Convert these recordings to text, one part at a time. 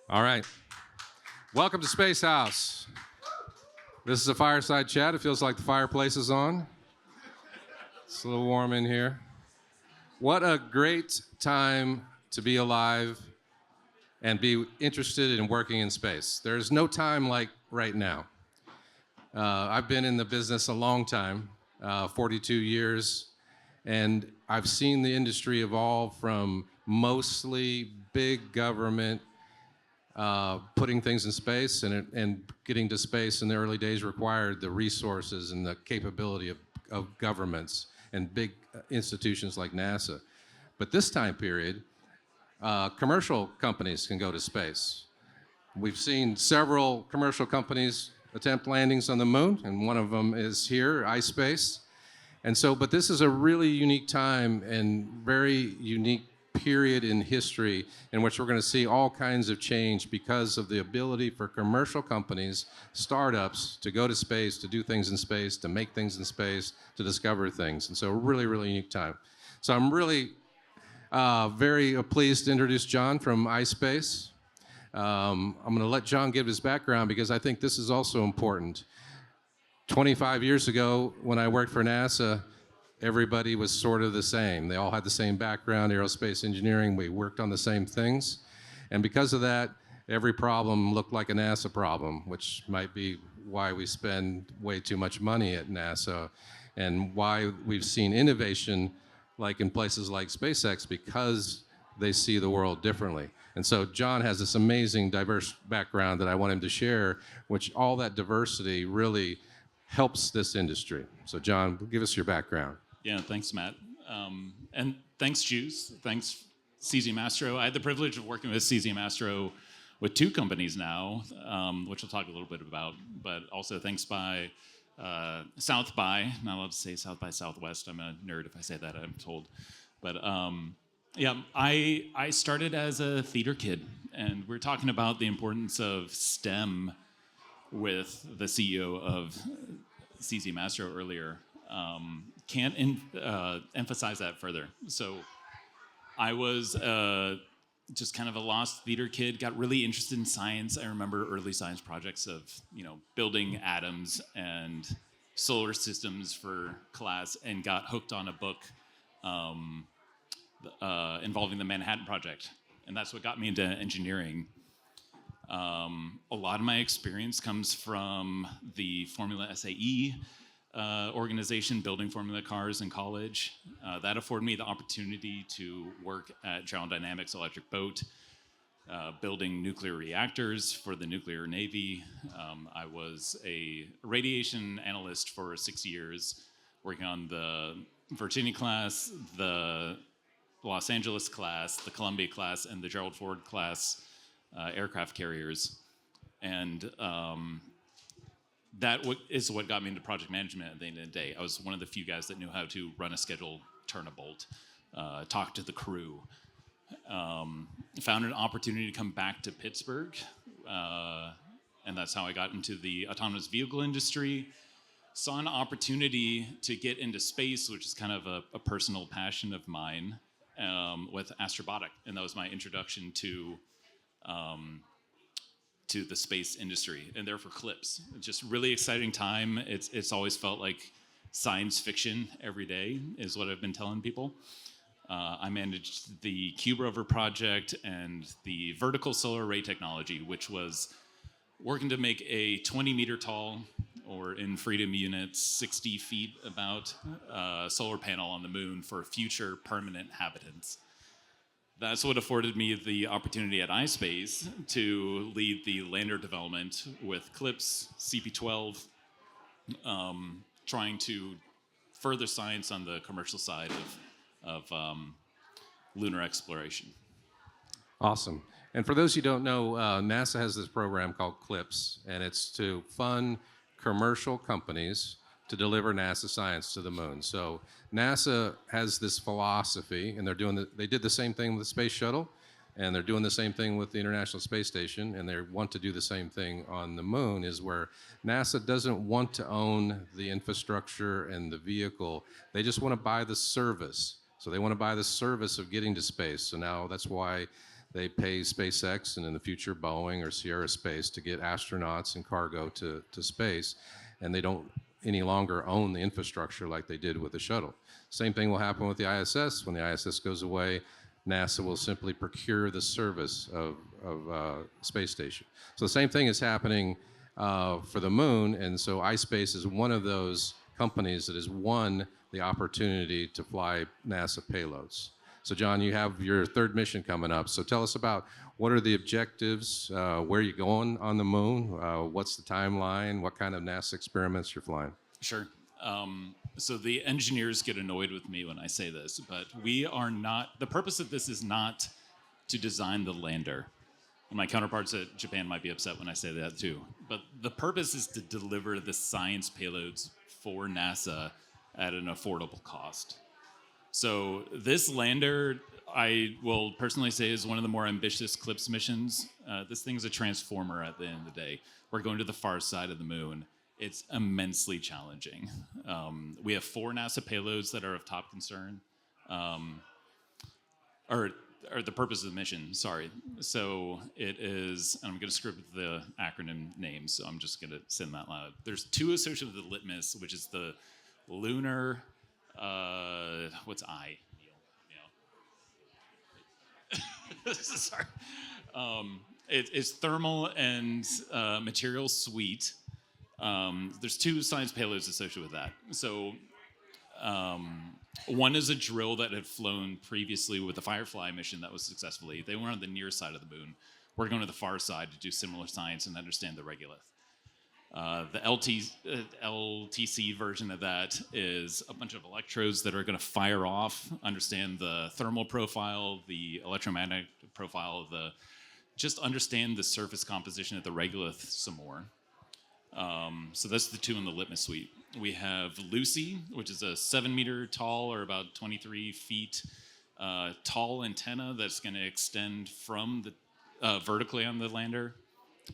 All right. Welcome to Space House. This is a fireside chat. It feels like the fireplace is on. It's a little warm in here. What a great time to be alive and be interested in working in space. There's no time like right now. I've been in the business a long time, 42 years, and I've seen the industry evolve from mostly big government putting things in space, and getting to space in the early days required the resources and the capability of governments and big institutions like NASA. But this time period, commercial companies can go to space. We've seen several commercial companies attempt landings on the moon, and one of them is here, ispace. And so, but this is a really unique time and very unique period in history in which we're going to see all kinds of change because of the ability for commercial companies, startups, to go to space, to do things in space, to make things in space, to discover things. And so a really, really unique time. So I'm really very pleased to introduce John from ispace. I'm going to let John give his background because I think this is also important. 25 years ago, when I worked for NASA, everybody was sort of the same. They all had the same background, aerospace engineering. We worked on the same things. And because of that, every problem looked like a NASA problem, which might be why we spend way too much money at NASA and why we've seen innovation like in places like SpaceX, because they see the world differently. And so John has this amazing diverse background that I want him to share, which all that diversity really helps this industry. So John, give us your background. Yeah, thanks, Matt. And thanks, Juice. Thanks, CZ Mastro. I had the privilege of working with CZ Mastro with two companies now, which I'll talk a little bit about, but also thanks by South by, not allowed to say South by Southwest. I'm a nerd if I say that, I'm told. But yeah, I started as a theater kid, and we're talking about the importance of STEM with the CEO of CZ Mastro earlier. Can't emphasize that further. So I was just kind of a lost theater kid, got really interested in science. I remember early science projects of, building atoms and solar systems for class, and got hooked on a book involving the Manhattan Project. And that's what got me into engineering. A lot of my experience comes from the Formula SAE organization, building Formula cars in college. That afforded me the opportunity to work at General Dynamics Electric Boat, building nuclear reactors for the nuclear navy. I was a radiation analyst for 6 years, working on the Virginia class, the Los Angeles class, the Columbia class, and the Gerald Ford class aircraft carriers. And that is what got me into project management at the end of the day. I was one of the few guys that knew how to run a schedule, turn a bolt, talk to the crew. Found an opportunity to come back to Pittsburgh, and that's how I got into the autonomous vehicle industry. Saw an opportunity to get into space, which is kind of a personal passion of mine, with Astrobotic, and that was my introduction to the space industry, and therefore CLIPS. Just really exciting time. It's always felt like science fiction every day is what I've been telling people. I managed the Cube Rover project and the vertical solar array technology, which was working to make a 20-meter tall, or in freedom units, 60 feet about, solar panel on the moon for future permanent habitants. That's what afforded me the opportunity at ispace to lead the lander development with CLIPS, CP12, trying to further science on the commercial side of lunar exploration. Awesome. And for those who don't know, NASA has this program called CLIPS, and it's to fund commercial companies to deliver NASA science to the moon. So NASA has this philosophy, and they did the same thing with the space shuttle, and they're doing the same thing with the International Space Station, and they want to do the same thing on the moon, is where NASA doesn't want to own the infrastructure and the vehicle. They just want to buy the service. So they want to buy the service of getting to space. So now that's why they pay SpaceX and in the future Boeing or Aerospace to get astronauts and cargo to space, and they don't any longer own the infrastructure like they did with the shuttle. Same thing will happen with the ISS. When the ISS goes away, NASA will simply procure the service of space station. So the same thing is happening for the moon, and so ispace is one of those companies that has won the opportunity to fly NASA payloads. So John, you have your third mission coming up. So tell us about what are the objectives, where are you going on the moon, what's the timeline, what kind of NASA experiments you're flying? Sure. So the engineers get annoyed with me when I say this, but we are not, the purpose of this is not to design the lander. And my counterparts at Japan might be upset when I say that too. But the purpose is to deliver the science payloads for NASA at an affordable cost. So this lander, I will personally say, is one of the more ambitious CLIPS missions. This thing's a transformer at the end of the day. We're going to the far side of the moon. It's immensely challenging. We have 4 NASA payloads that are of top concern, or the purpose of the mission, sorry. So it is, and I'm going to script the acronym names, so I'm just going to say them out loud. There's 2 associated with the litmus, which is the lunar, what's I? Neil. Sorry. It's thermal and material suite. There's 2 science payloads associated with that. So one is a drill that had flown previously with the Firefly mission that was successfully. They were on the near side of the moon. We're going to the far side to do similar science and understand the regolith. The LTC version of that is a bunch of electrodes that are going to fire off, understand the thermal profile, the electromagnetic profile, just understand the surface composition of the regolith some more. So that's the 2 in the litmus suite. We have Lucy, which is a 7-meter tall, or about 23 feet tall antenna that's going to extend from the vertically on the lander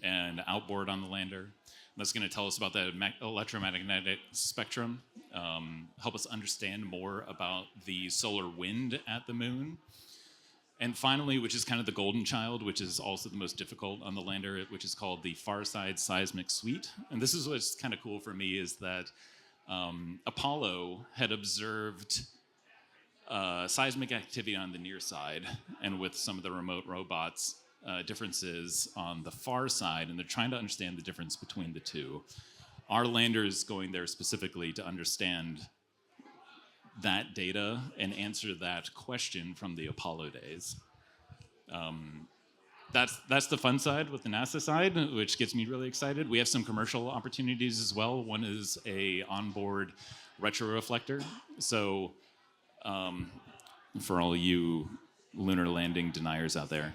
and outboard on the lander. That's going to tell us about the electromagnetic spectrum, help us understand more about the solar wind at the moon. And finally, which is kind of the golden child, which is also the most difficult on the lander, which is called the Far Side Seismic Suite. And this is what's kind of cool for me, is that Apollo had observed seismic activity on the near side, and with some of the remote robots, differences on the far side, and they're trying to understand the difference between the 2. Our lander is going there specifically to understand that data and answer that question from the Apollo days. That's the fun side with the NASA side, which gets me really excited. We have some commercial opportunities as well. One is a onboard retroreflector. So for all you lunar landing deniers out there,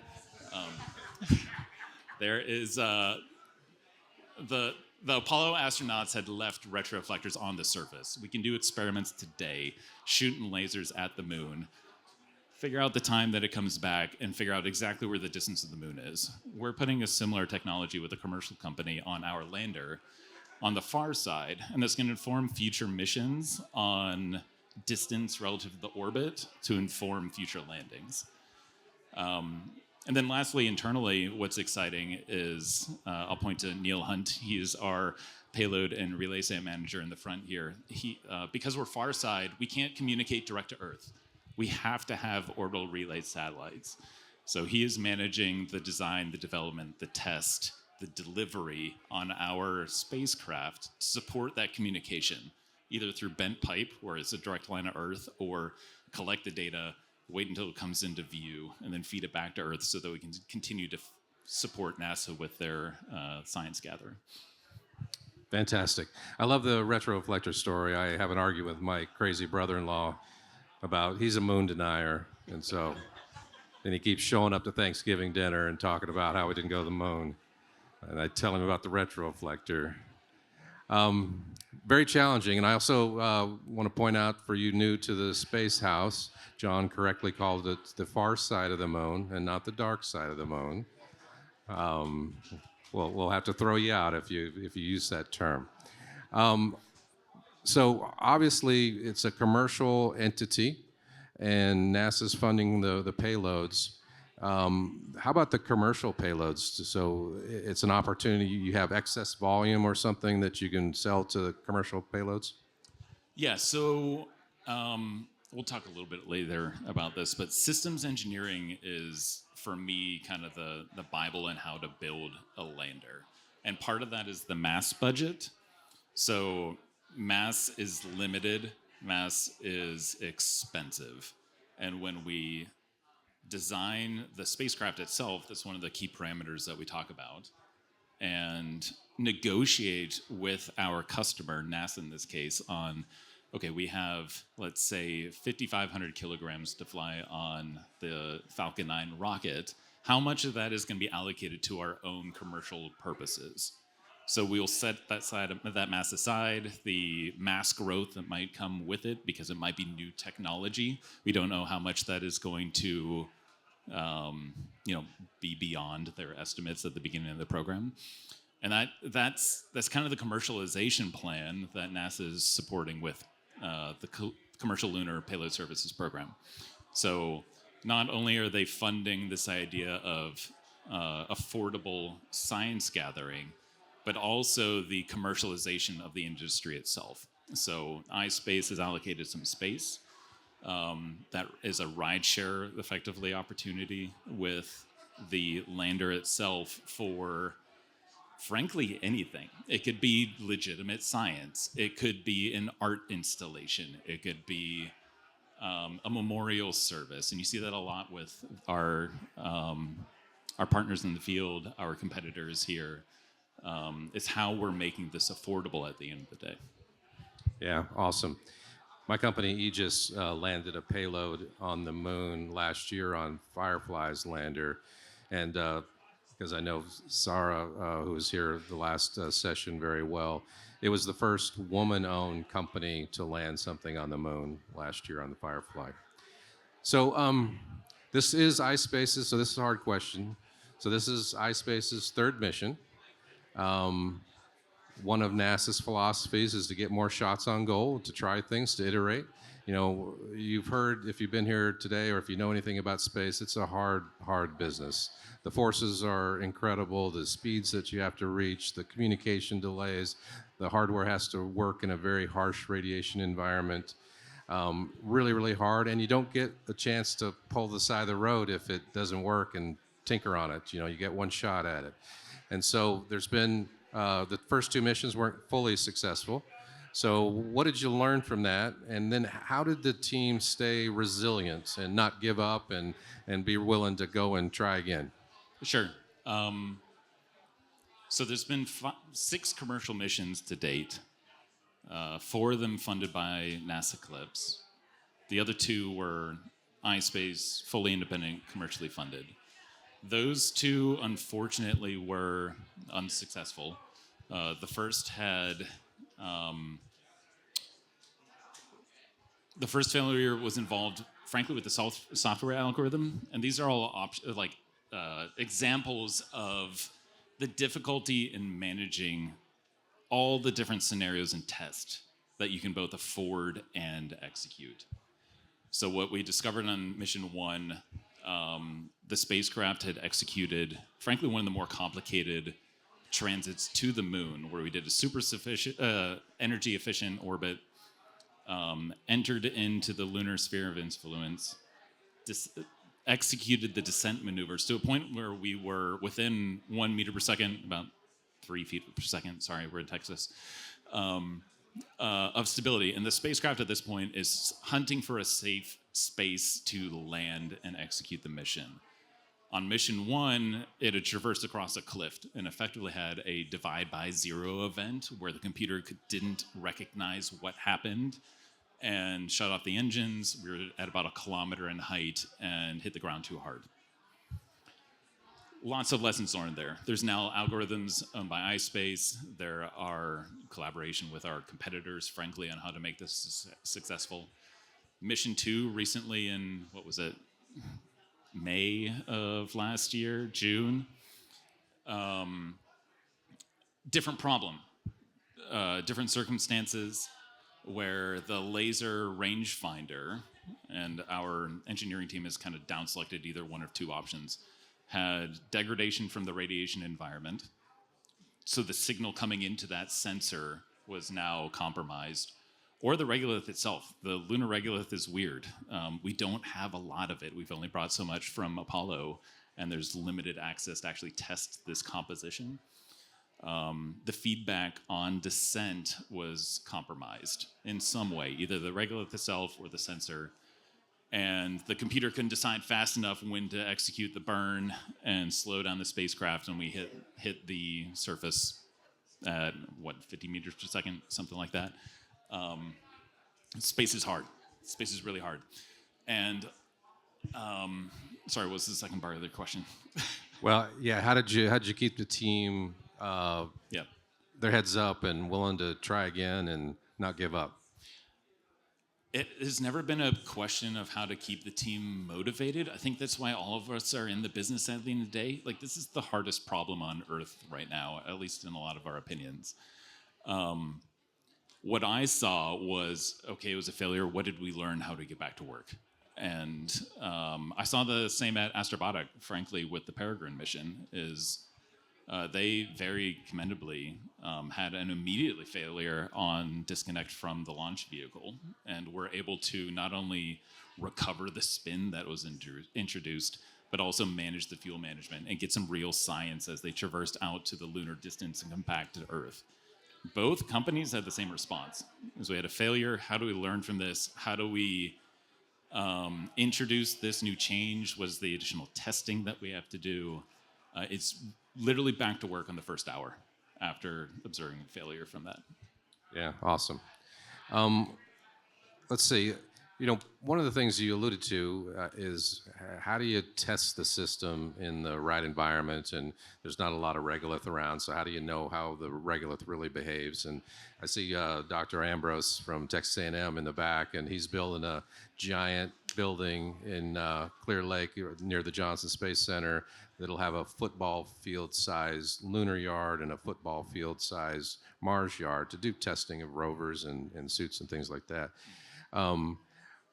there is the Apollo astronauts had left retroreflectors on the surface. We can do experiments today, shooting lasers at the moon, figure out the time that it comes back, and figure out exactly where the distance of the moon is. We're putting a similar technology with a commercial company on our lander on the far side, and that's going to inform future missions on distance relative to the orbit to inform future landings. And then lastly, internally, what's exciting is, I'll point to Neil Hunt. He is our payload and relay site manager in the front here. Because we're far side, we can't communicate direct to Earth. We have to have orbital relay satellites. So he is managing the design, the development, the test, the delivery on our spacecraft to support that communication, either through bent pipe, where it's a direct line of Earth, or collect the data, wait until it comes into view, and then feed it back to Earth so that we can continue to support NASA with their science gathering. Fantastic. I love the retroreflector story. I have an argument with my crazy brother-in-law about, he's a moon denier, and so, and he keeps showing up to Thanksgiving dinner and talking about how we didn't go to the moon. And I tell him about the retroreflector. Very challenging, and I also want to point out for you new to the Space House, John correctly called it the far side of the moon and not the dark side of the moon. We'll have to throw you out if you use that term. So obviously it's a commercial entity, and NASA's funding the payloads. How about the commercial payloads? So it's an opportunity. You have excess volume or something that you can sell to commercial payloads? Yeah, so we'll talk a little bit later about this, but systems engineering is, for me, kind of the Bible in how to build a lander. And part of that is the mass budget. So mass is limited, mass is expensive. And when we design the spacecraft itself, that's one of the key parameters that we talk about, and negotiate with our customer, NASA in this case, on okay, we have, let's say, 5,500 kilograms to fly on the Falcon 9 rocket. How much of that is going to be allocated to our own commercial purposes? So we'll set that mass aside, the mass growth that might come with it, because it might be new technology. We don't know how much that is going to be beyond their estimates at the beginning of the program. And that's kind of the commercialization plan that NASA is supporting with the Commercial Lunar Payload Services Program. So not only are they funding this idea of affordable science gathering, but also the commercialization of the industry itself. So ispace has allocated some space. That is a rideshare, effectively, opportunity with the lander itself for, frankly, anything. It could be legitimate science. It could be an art installation. It could be a memorial service. And you see that a lot with our partners in the field, our competitors here. It's how we're making this affordable at the end of the day. Yeah, awesome. My company, Aegis, landed a payload on the moon last year on Firefly's lander. And because I know Sarah, who was here the last session, very well, it was the first woman-owned company to land something on the moon last year on the Firefly. So this is iSpace's, so this is a hard question. So this is iSpace's third mission. One of NASA's philosophies is to get more shots on goal, to try things, to iterate. You know, you've heard, if you've been here today or if you know anything about space, it's a hard business. The forces are incredible, the speeds that you have to reach, the communication delays, the hardware has to work in a very harsh radiation environment. Really hard, and you don't get a chance to pull the side of the road if it doesn't work and tinker on it. You know, you get one shot at it. And so there's been, the first two missions weren't fully successful. So what did you learn from that? And then how did the team stay resilient and not give up and be willing to go and try again? Sure. So there's been 6 commercial missions to date, 4 of them funded by NASA CLIPS. The other 2 were iSpace, fully independent, commercially funded. Those 2, unfortunately, were unsuccessful. The first had the first failure was involved, frankly, with the software algorithm, and these are all examples of the difficulty in managing all the different scenarios and tests that you can both afford and execute. So what we discovered on mission 1, the spacecraft had executed, frankly, one of the more complicated transits to the moon, where we did a super energy efficient orbit, entered into the lunar sphere of influence, executed the descent maneuvers to a point where we were within 1 meter per second, about 3 feet per second, sorry, we're in Texas, of stability. And the spacecraft at this point is hunting for a safe space to land and execute the mission. On mission 1, it had traversed across a cliff and effectively had a divide by zero event where the computer didn't recognize what happened and shut off the engines. We were at about 1 kilometer in height and hit the ground too hard. Lots of lessons learned there. There's now algorithms owned by iSpace. There are collaboration with our competitors, frankly, on how to make this successful. Mission 2 recently in, what was it, May of last year, June. Different problem, different circumstances, where the laser rangefinder and our engineering team has kind of down selected either one of two options. Had degradation from the radiation environment, so the signal coming into that sensor was now compromised, or the regolith itself. The lunar regolith is weird. We don't have a lot of it. We've only brought so much from Apollo, and there's limited access to actually test this composition. The feedback on descent was compromised in some way, either the regolith itself or the sensor. And the computer couldn't decide fast enough when to execute the burn and slow down the spacecraft, and we hit the surface at 50 meters per second, something like that. Space is hard. Space is really hard. And sorry, what was the second part of the question? Well, yeah. How did you keep the team their heads up and willing to try again and not give up? It has never been a question of how to keep the team motivated. I think that's why all of us are in the business at the end of the day. Like, this is the hardest problem on Earth right now, at least in a lot of our opinions. What I saw was, okay, it was a failure. What did we learn? How to get back to work? And I saw the same at Astrobotic, frankly, with the Peregrine mission, they very commendably had an immediately failure on disconnect from the launch vehicle, and were able to not only recover the spin that was introduced, but also manage the fuel management and get some real science as they traversed out to the lunar distance and come back to Earth. Both companies had the same response. So we had a failure. How do we learn from this? How do we introduce this new change? What is the additional testing that we have to do? It's literally back to work on the first hour after observing failure from that. Yeah, awesome. Let's see. One of the things you alluded to is how do you test the system in the right environment? And there's not a lot of regolith around, so how do you know how the regolith really behaves? And I see Dr. Ambrose from Texas A&M in the back, and he's building a giant building in Clear Lake near the Johnson Space Center that'll have a football field-sized lunar yard and a football field-sized Mars yard to do testing of rovers and suits and things like that.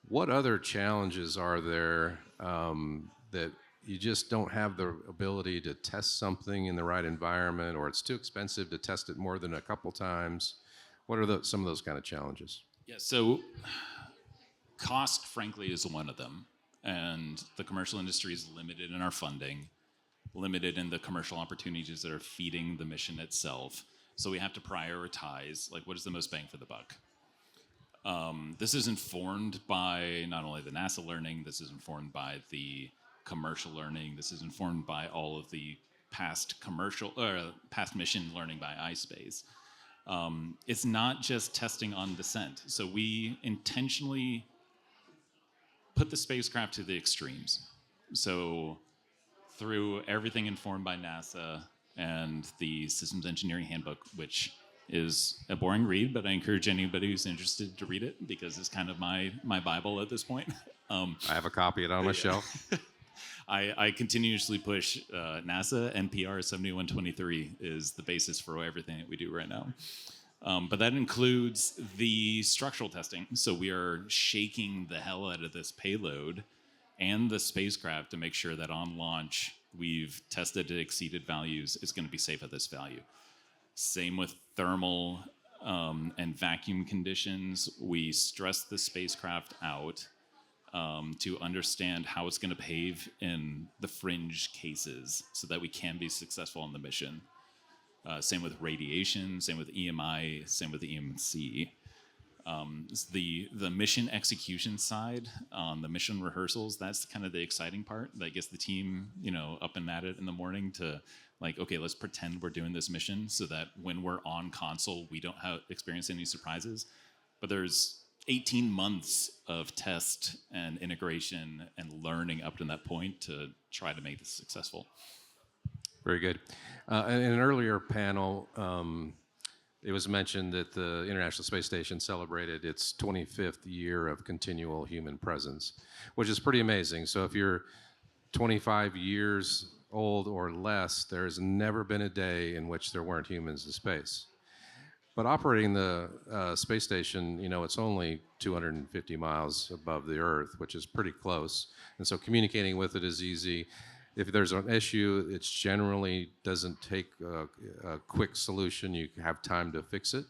What other challenges are there that you just don't have the ability to test something in the right environment, or it's too expensive to test it more than a couple times? What are some of those kind of challenges? Yeah, so cost, frankly, is one of them. And the commercial industry is limited in our funding, limited in the commercial opportunities that are feeding the mission itself. So we have to prioritize, like, what is the most bang for the buck? This is informed by not only the NASA learning, this is informed by the commercial learning, this is informed by all of the past mission learning by ispace. It's not just testing on descent. So we intentionally put the spacecraft to the extremes. So through everything informed by NASA and the Systems Engineering Handbook, which is a boring read, but I encourage anybody who's interested to read it because it's kind of my Bible at this point. I have a copy of it on my shelf. I continuously push NASA. NPR 7123 is the basis for everything that we do right now. But that includes the structural testing. So we are shaking the hell out of this payload and the spacecraft to make sure that on launch we've tested it, exceeded values, it's going to be safe at this value. Same with thermal and vacuum conditions. We stress the spacecraft out to understand how it's going to behave in the fringe cases so that we can be successful on the mission. Same with radiation, same with EMI, same with EMC. The mission execution side, the mission rehearsals, that's kind of the exciting part that gets the team, up and at it in the morning to like, okay, let's pretend we're doing this mission so that when we're on console, we don't experience any surprises. But there's 18 months of test and integration and learning up to that point to try to make this successful. Very good. In an earlier panel, it was mentioned that the International Space Station celebrated its 25th year of continual human presence, which is pretty amazing. So if you're 25 years old or less, there's never been a day in which there weren't humans in space. But operating the space station, it's only 250 miles above the Earth, which is pretty close. And so communicating with it is easy. If there's an issue, it generally doesn't take a quick solution. You have time to fix it.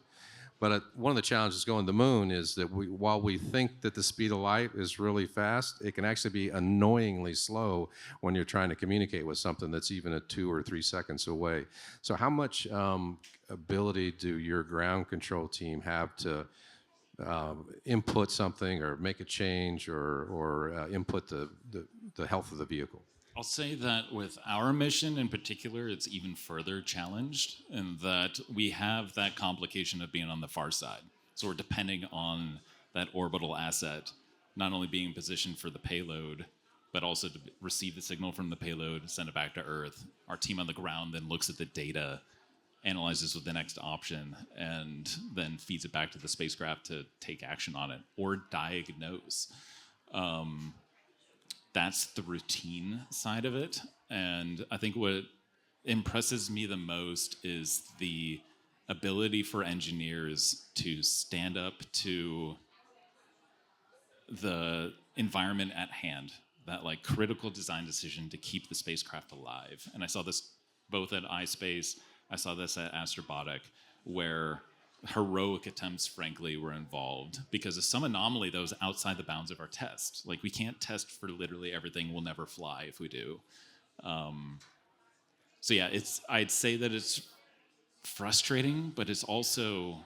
But one of the challenges going to the moon is that while we think that the speed of light is really fast, it can actually be annoyingly slow when you're trying to communicate with something that's even at 2 or 3 seconds away. So how much ability do your ground control team have to input something or make a change or input the health of the vehicle? I'll say that with our mission in particular, it's even further challenged in that we have that complication of being on the far side. So we're depending on that orbital asset, not only being positioned for the payload, but also to receive the signal from the payload, send it back to Earth. Our team on the ground then looks at the data, analyzes what the next option, and then feeds it back to the spacecraft to take action on it or diagnose. That's the routine side of it. And I think what impresses me the most is the ability for engineers to stand up to the environment at hand, that like critical design decision to keep the spacecraft alive. And I saw this both at ispace, I saw this at Astrobotic, where heroic attempts, frankly, were involved because of some anomaly that was outside the bounds of our test. Like, we can't test for literally everything. We'll never fly if we do. So yeah, I'd say that it's frustrating, but it's also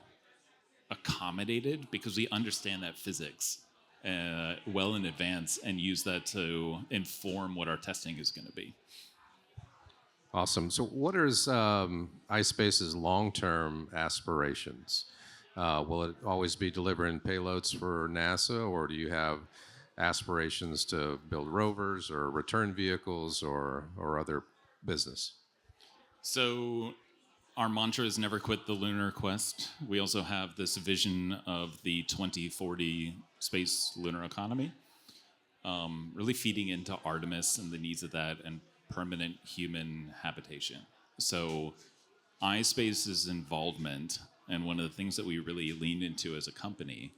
accommodated because we understand that physics well in advance and use that to inform what our testing is going to be. Awesome. So what are ispace's long-term aspirations? Will it always be delivering payloads for NASA, or do you have aspirations to build rovers or return vehicles or other business? So our mantra is never quit the lunar quest. We also have this vision of the 2040 space lunar economy, really feeding into Artemis and the needs of that and permanent human habitation. So ispace's involvement, and one of the things that we really lean into as a company,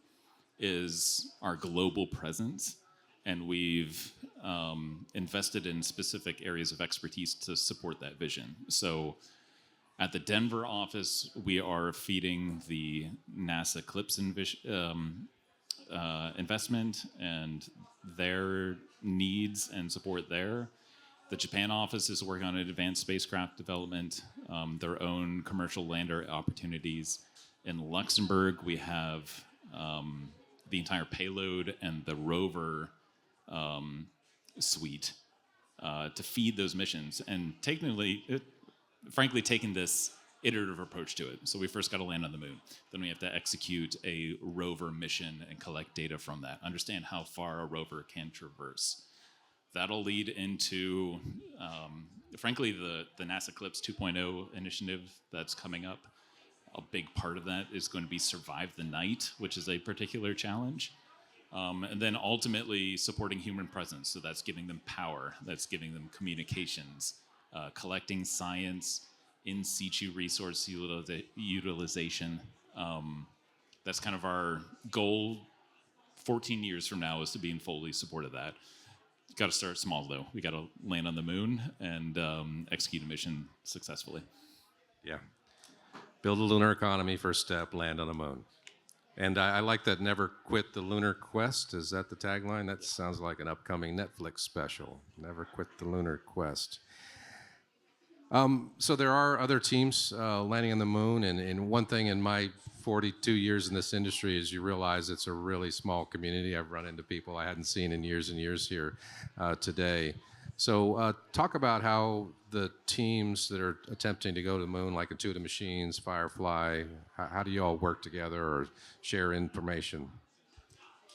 is our global presence. And we've invested in specific areas of expertise to support that vision. So at the Denver office, we are feeding the NASA CLIPS investment and their needs and support there. The Japan office is working on advanced spacecraft development, their own commercial lander opportunities. In Luxembourg, we have the entire payload and the rover suite to feed those missions. And frankly, taking this iterative approach to it. So we first got to land on the moon. Then we have to execute a rover mission and collect data from that, understand how far a rover can traverse. That'll lead into, frankly, the NASA CLIPS 2.0 initiative that's coming up. A big part of that is going to be survive the night, which is a particular challenge. And then ultimately supporting human presence. So that's giving them power, that's giving them communications, collecting science, in situ resource utilization. That's kind of our goal 14 years from now, is to be in fully support of that. Got to start small, though. We got to land on the moon and execute a mission successfully. Yeah. Build a lunar economy, first step, land on the moon. And I like that, never quit the lunar quest. Is that the tagline? That sounds like an upcoming Netflix special. Never quit the lunar quest. So there are other teams landing on the moon, and one thing in my 42 years in this industry is you realize it's a really small community. I've run into people I hadn't seen in years and years here today. So talk about how the teams that are attempting to go to the moon, like Intuitive Machines, Firefly, how do you all work together or share information?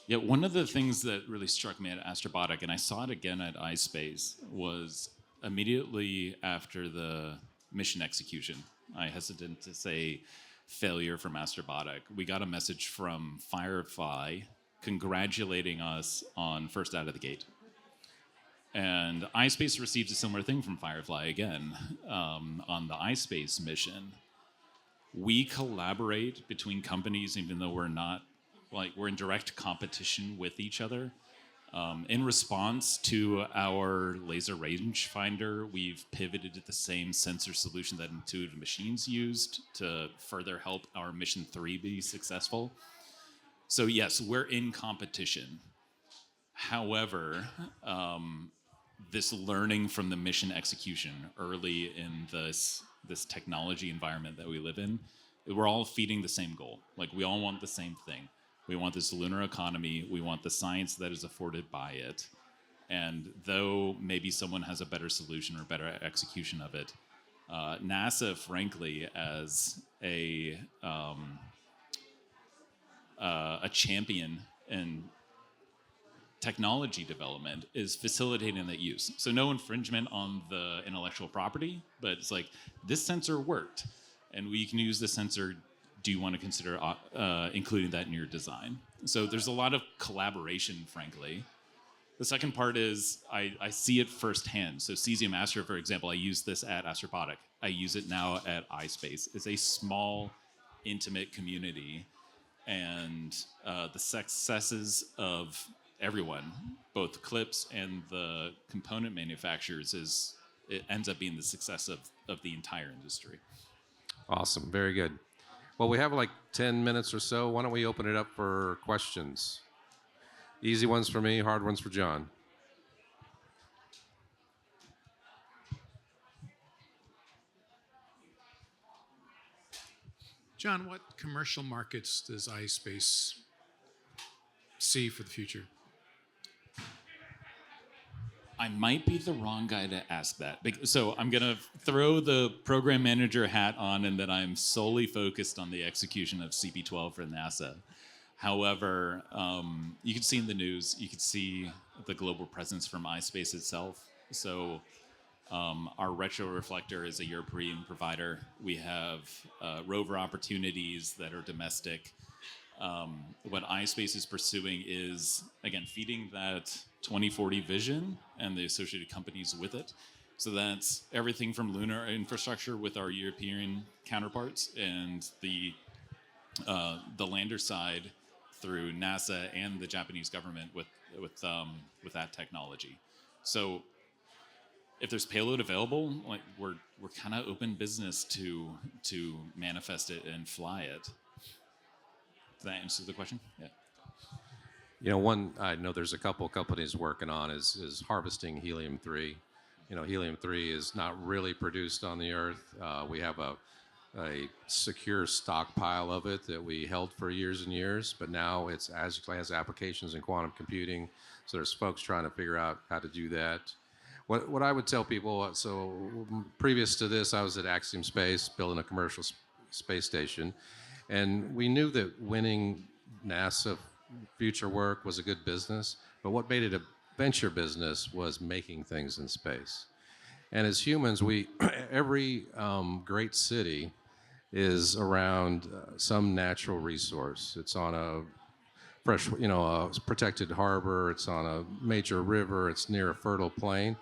Yeah, one of the things that really struck me at Astrobotic, and I saw it again at ispace, was immediately after the mission execution. I hesitate to say failure from Astrobotic. We got a message from Firefly congratulating us on first out of the gate. And ispace received a similar thing from Firefly again on the ispace mission. we collaborate between companies, even though we're not, we're in direct competition with each other. In response to our laser rangefinder, we've pivoted to the same sensor solution that Intuitive Machines used to further help our Mission 3 be successful. So yes, we're in competition. However, this learning from the mission execution early in this technology environment that we live in, we're all feeding the same goal. Like, we all want the same thing. We want this lunar economy. We want the science that is afforded by it. And though maybe someone has a better solution or better execution of it, NASA, frankly, as a champion in technology development, is facilitating that use. So no infringement on the intellectual property, but it's like, this sensor worked, and we can use this sensor. Do you want to consider including that in your design? So there's a lot of collaboration, frankly. The second part is I see it firsthand. So Cesium Astro, for example, I use this at Astrobotic. I use it now at ispace. It's a small, intimate community, and the successes of everyone, both Clips and the component manufacturers, it ends up being the success of the entire industry. Awesome, very good. Well, we have like 10 minutes or so. Why don't we open it up for questions? Easy ones for me, hard ones for John. John, what commercial markets does iSpace see for the future? I might be the wrong guy to ask that. So I'm going to throw the program manager hat on, and that I'm solely focused on the execution of CP12 for NASA. However, you can see in the news, you can see the global presence from iSpace itself. So our retroreflector is a European provider. We have rover opportunities that are domestic. What iSpace is pursuing is, again, feeding that 2040 vision and the associated companies with it. So that's everything from lunar infrastructure with our European counterparts, and the lander side through NASA and the Japanese government with that technology. So if there's payload available, like, we're kind of open business to manifest it and fly it. Does that answer the question? Yeah. You know, one I know there's a couple companies working on is harvesting helium-3. You know, helium-3 is not really produced on the Earth. We have a secure stockpile of it that we held for years and years, but now it has applications in quantum computing. So there's folks trying to figure out how to do that. What I would tell people, so previous to this, I was at Axiom Space building a commercial space station, and we knew that winning NASA future work was a good business, but what made it a venture business was making things in space. And as humans, every great city is around some natural resource. It's on a fresh, a protected harbor, it's on a major river, it's near a fertile plain.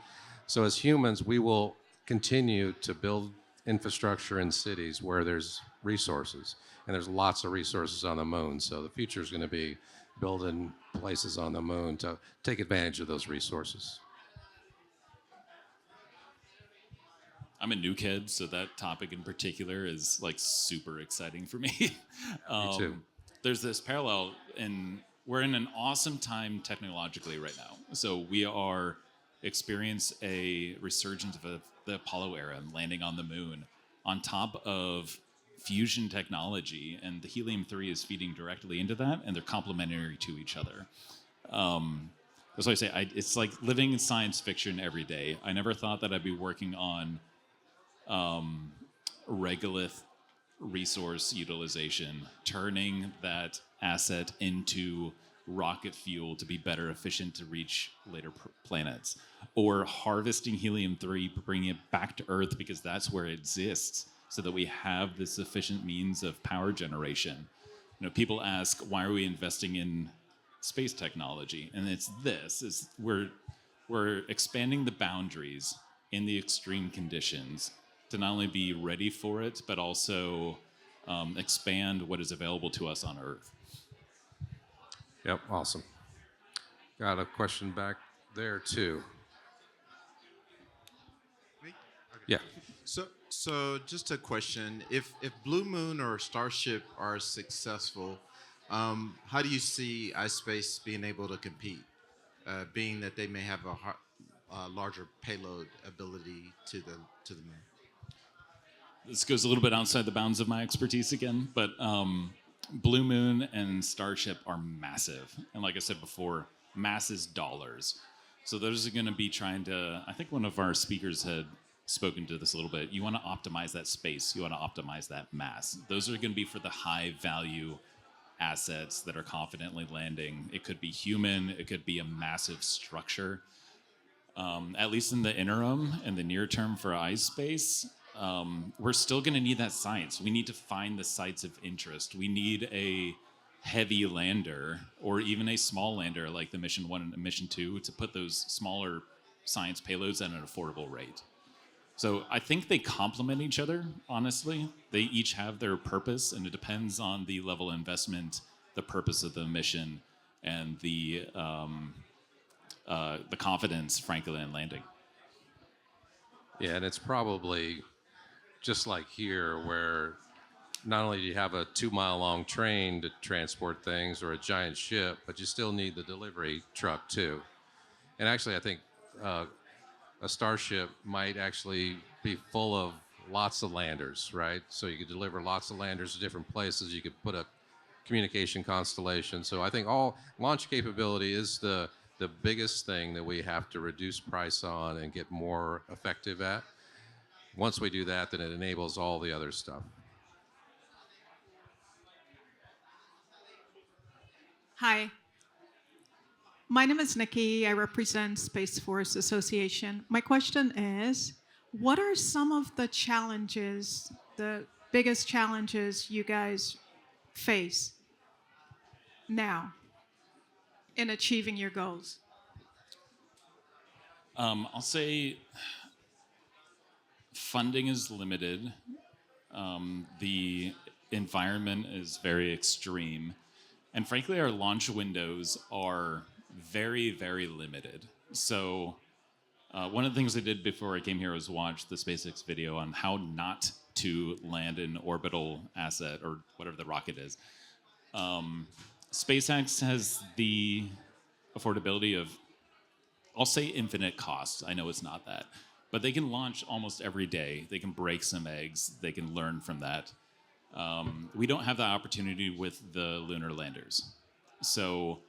So as humans, we will continue to build infrastructure in cities where there's resources, and there's lots of resources on the moon. So the future is going to be building places on the moon to take advantage of those resources. I'm a new kid, so that topic in particular is like super exciting for me. Me too. There's this parallel, and we're in an awesome time technologically right now. So we are experience a resurgence of the Apollo era and landing on the moon on top of fusion technology, and the helium-3 is feeding directly into that, and they're complementary to each other. That's why I say it's like living in science fiction every day. I never thought that I'd be working on regolith resource utilization, turning that asset into rocket fuel to be better efficient to reach later planets, or harvesting helium-3, bringing it back to Earth because that's where it exists, so that we have this efficient means of power generation. You know, people ask, why are we investing in space technology? And we're expanding the boundaries in the extreme conditions to not only be ready for it, but also expand what is available to us on Earth. Yep, awesome. Got a question back there too. Me? Yeah. So just a question: if Blue Moon or Starship are successful, how do you see iSpace being able to compete? Being that they may have a larger payload ability to the moon. This goes a little bit outside the bounds of my expertise again, but Blue Moon and Starship are massive. And like I said before, mass is dollars. So those are going to be trying to, I think one of our speakers had spoken to this a little bit. You want to optimize that space. You want to optimize that mass. Those are going to be for the high value assets that are confidently landing. It could be human. It could be a massive structure. At least in the interim and the near term for iSpace, we're still going to need that science. We need to find the sites of interest. We need a heavy lander or even a small lander like the Mission 1 and Mission 2 to put those smaller science payloads at an affordable rate. So I think they complement each other, honestly. They each have their purpose, and it depends on the level of investment, the purpose of the mission, and the confidence, frankly, in landing. Yeah, and it's probably just like here, where not only do you have a 2-mile-long train to transport things or a giant ship, but you still need the delivery truck too. And actually, I think a Starship might actually be full of lots of landers, right? So you could deliver lots of landers to different places. You could put a communication constellation. So I think all launch capability is the biggest thing that we have to reduce price on and get more effective at. Once we do that, then it enables all the other stuff. Hi. My name is Nikki. I represent Space Force Association. My question is, what are some of the challenges, the biggest challenges you guys face now in achieving your goals? I'll say funding is limited. The environment is very extreme. And frankly, our launch windows are very, very limited. So one of the things I did before I came here was watch the SpaceX video on how not to land an orbital asset or whatever the rocket is. SpaceX has the affordability of, I'll say, infinite costs. I know it's not that. But they can launch almost every day. They can break some eggs. They can learn from that. We don't have that opportunity with the lunar landers. So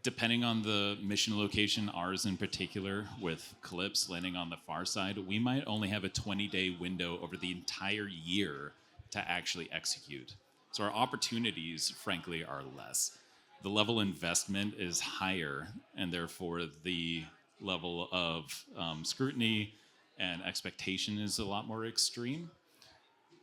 depending on the mission location, ours in particular, with Calypso landing on the far side, we might only have a 20-day window over the entire year to actually execute. So our opportunities, frankly, are less. The level of investment is higher, and therefore the level of scrutiny and expectation is a lot more extreme.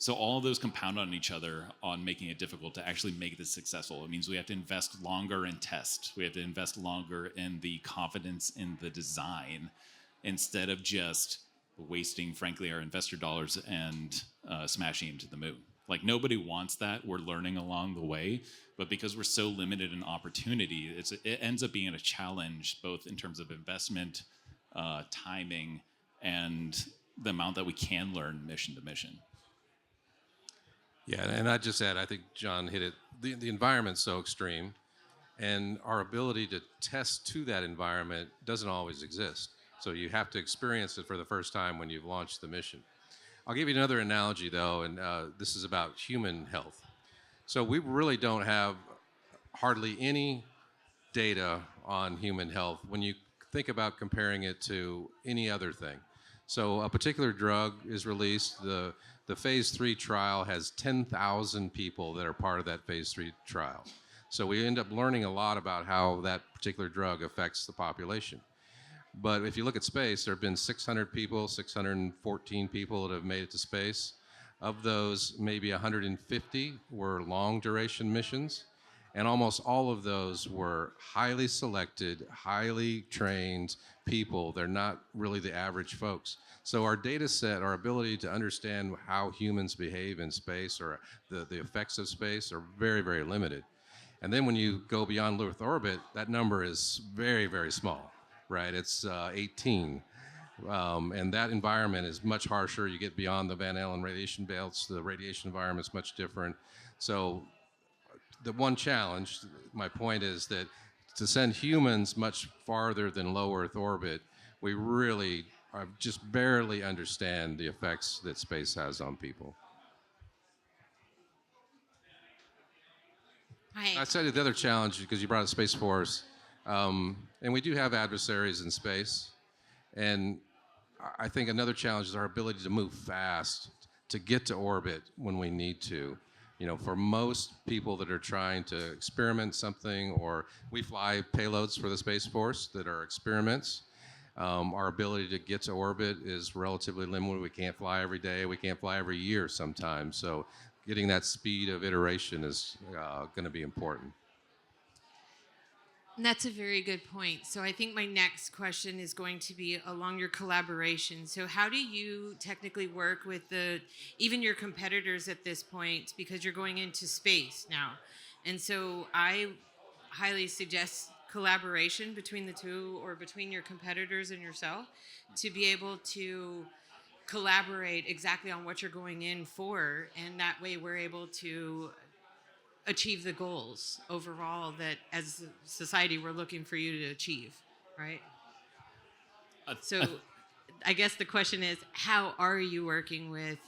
So all of those compound on each other on making it difficult to actually make this successful. It means we have to invest longer in test. We have to invest longer in the confidence in the design instead of just wasting, frankly, our investor dollars and smashing into the moon. Like, nobody wants that. We're learning along the way. But because we're so limited in opportunity, it ends up being a challenge, both in terms of investment, timing, and the amount that we can learn mission to mission. Yeah, and I just add, I think John hit it. The environment's so extreme, and our ability to test to that environment doesn't always exist. So you have to experience it for the first time when you've launched the mission. I'll give you another analogy, though, and this is about human health. So we really don't have hardly any data on human health when you think about comparing it to any other thing. So a particular drug is released. The phase 3 trial has 10,000 people that are part of that phase 3 trial. So we end up learning a lot about how that particular drug affects the population. But if you look at space, there have been 600 people, 614 people that have made it to space. Of those, maybe 150 were long duration missions. And almost all of those were highly selected, highly trained people. They're not really the average folks. So our data set, our ability to understand how humans behave in space or the effects of space are very, very limited. And then when you go beyond Earth orbit, that number is very, very small, right? It's 18. And that environment is much harsher. You get beyond the Van Allen radiation belts, the radiation environment is much different. So the one challenge, my point is that to send humans much farther than low Earth orbit, we really just barely understand the effects that space has on people. Hi. I said the other challenge, because you brought up Space Force, and we do have adversaries in space, and I think another challenge is our ability to move fast, to get to orbit when we need to. You know, for most people that are trying to experiment something, or we fly payloads for the Space Force that are experiments, our ability to get to orbit is relatively limited. We can't fly every day. We can't fly every year sometimes. So getting that speed of iteration is going to be important. And that's a very good point. So I think my next question is going to be along your collaboration. So how do you technically work with even your competitors at this point, because you're going into space now? And so I highly suggest collaboration between the two, or between your competitors and yourself, to be able to collaborate exactly on what you're going in for. And that way we're able to achieve the goals overall that as a society we're looking for you to achieve, right? So I guess the question is, how are you working with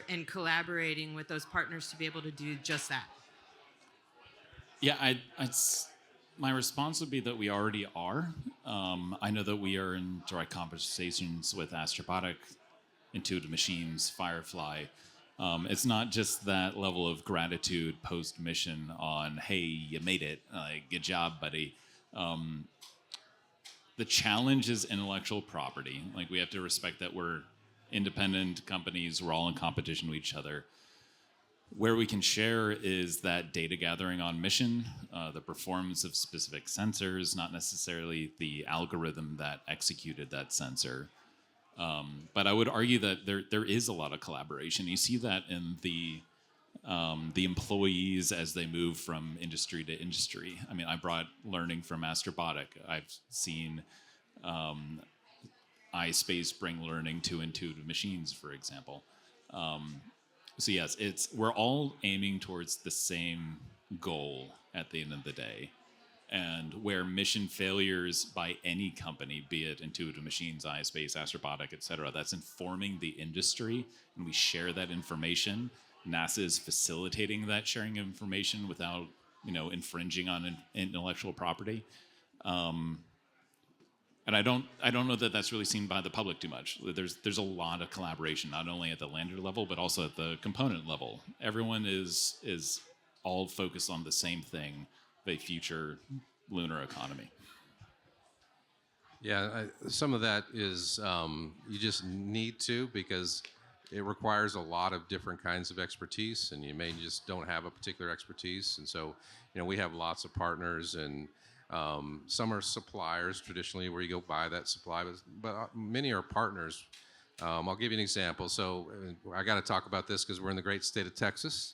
and collaborating with those partners to be able to do just that? Yeah, my response would be that we already are. I know that we are in direct conversations with Astrobotic, Intuitive Machines, Firefly. It's not just that level of gratitude post-mission on, hey, you made it, good job, buddy. The challenge is intellectual property. Like, we have to respect that we're independent companies, we're all in competition with each other. Where we can share is that data gathering on mission, the performance of specific sensors, not necessarily the algorithm that executed that sensor. But I would argue that there is a lot of collaboration. You see that in the employees as they move from industry to industry. I mean, I brought learning from Astrobotic. I've seen ispace bring learning to Intuitive Machines, for example. So yes, we're all aiming towards the same goal at the end of the day. And where mission failures by any company, be it Intuitive Machines, iSpace, Astrobotic, et cetera, that's informing the industry, and we share that information. NASA is facilitating that sharing of information without, infringing on intellectual property. And I don't know that that's really seen by the public too much. There's a lot of collaboration, not only at the lander level, but also at the component level. Everyone is all focused on the same thing, the future lunar economy. Yeah, some of that is you just need to, because it requires a lot of different kinds of expertise, and you may just don't have a particular expertise. And so, we have lots of partners, and some are suppliers traditionally, where you go buy that supply, but many are partners. I'll give you an example. So I got to talk about this because we're in the great state of Texas.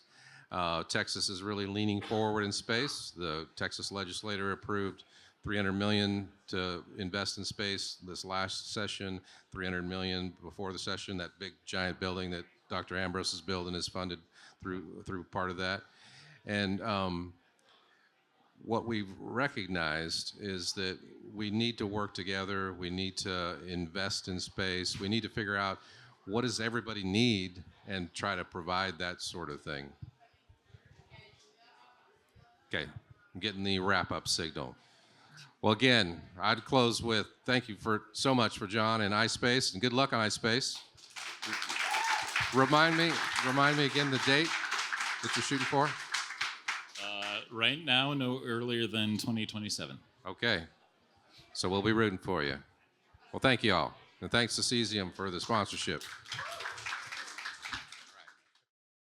Texas is really leaning forward in space. The Texas legislature approved $300 million to invest in space this last session, $300 million before the session. That big giant building that Dr. Ambrose is building is funded through part of that. And what we've recognized is that we need to work together. We need to invest in space. We need to figure out what does everybody need and try to provide that sort of thing. Okay, I'm getting the wrap-up signal. Well, again, I'd close with thank you so much for John and iSpace, and good luck on iSpace. Remind me again the date that you're shooting for. Right now, no earlier than 2027. Okay, so we'll be rooting for you. Well, thank you all, and thanks to Cesium for the sponsorship.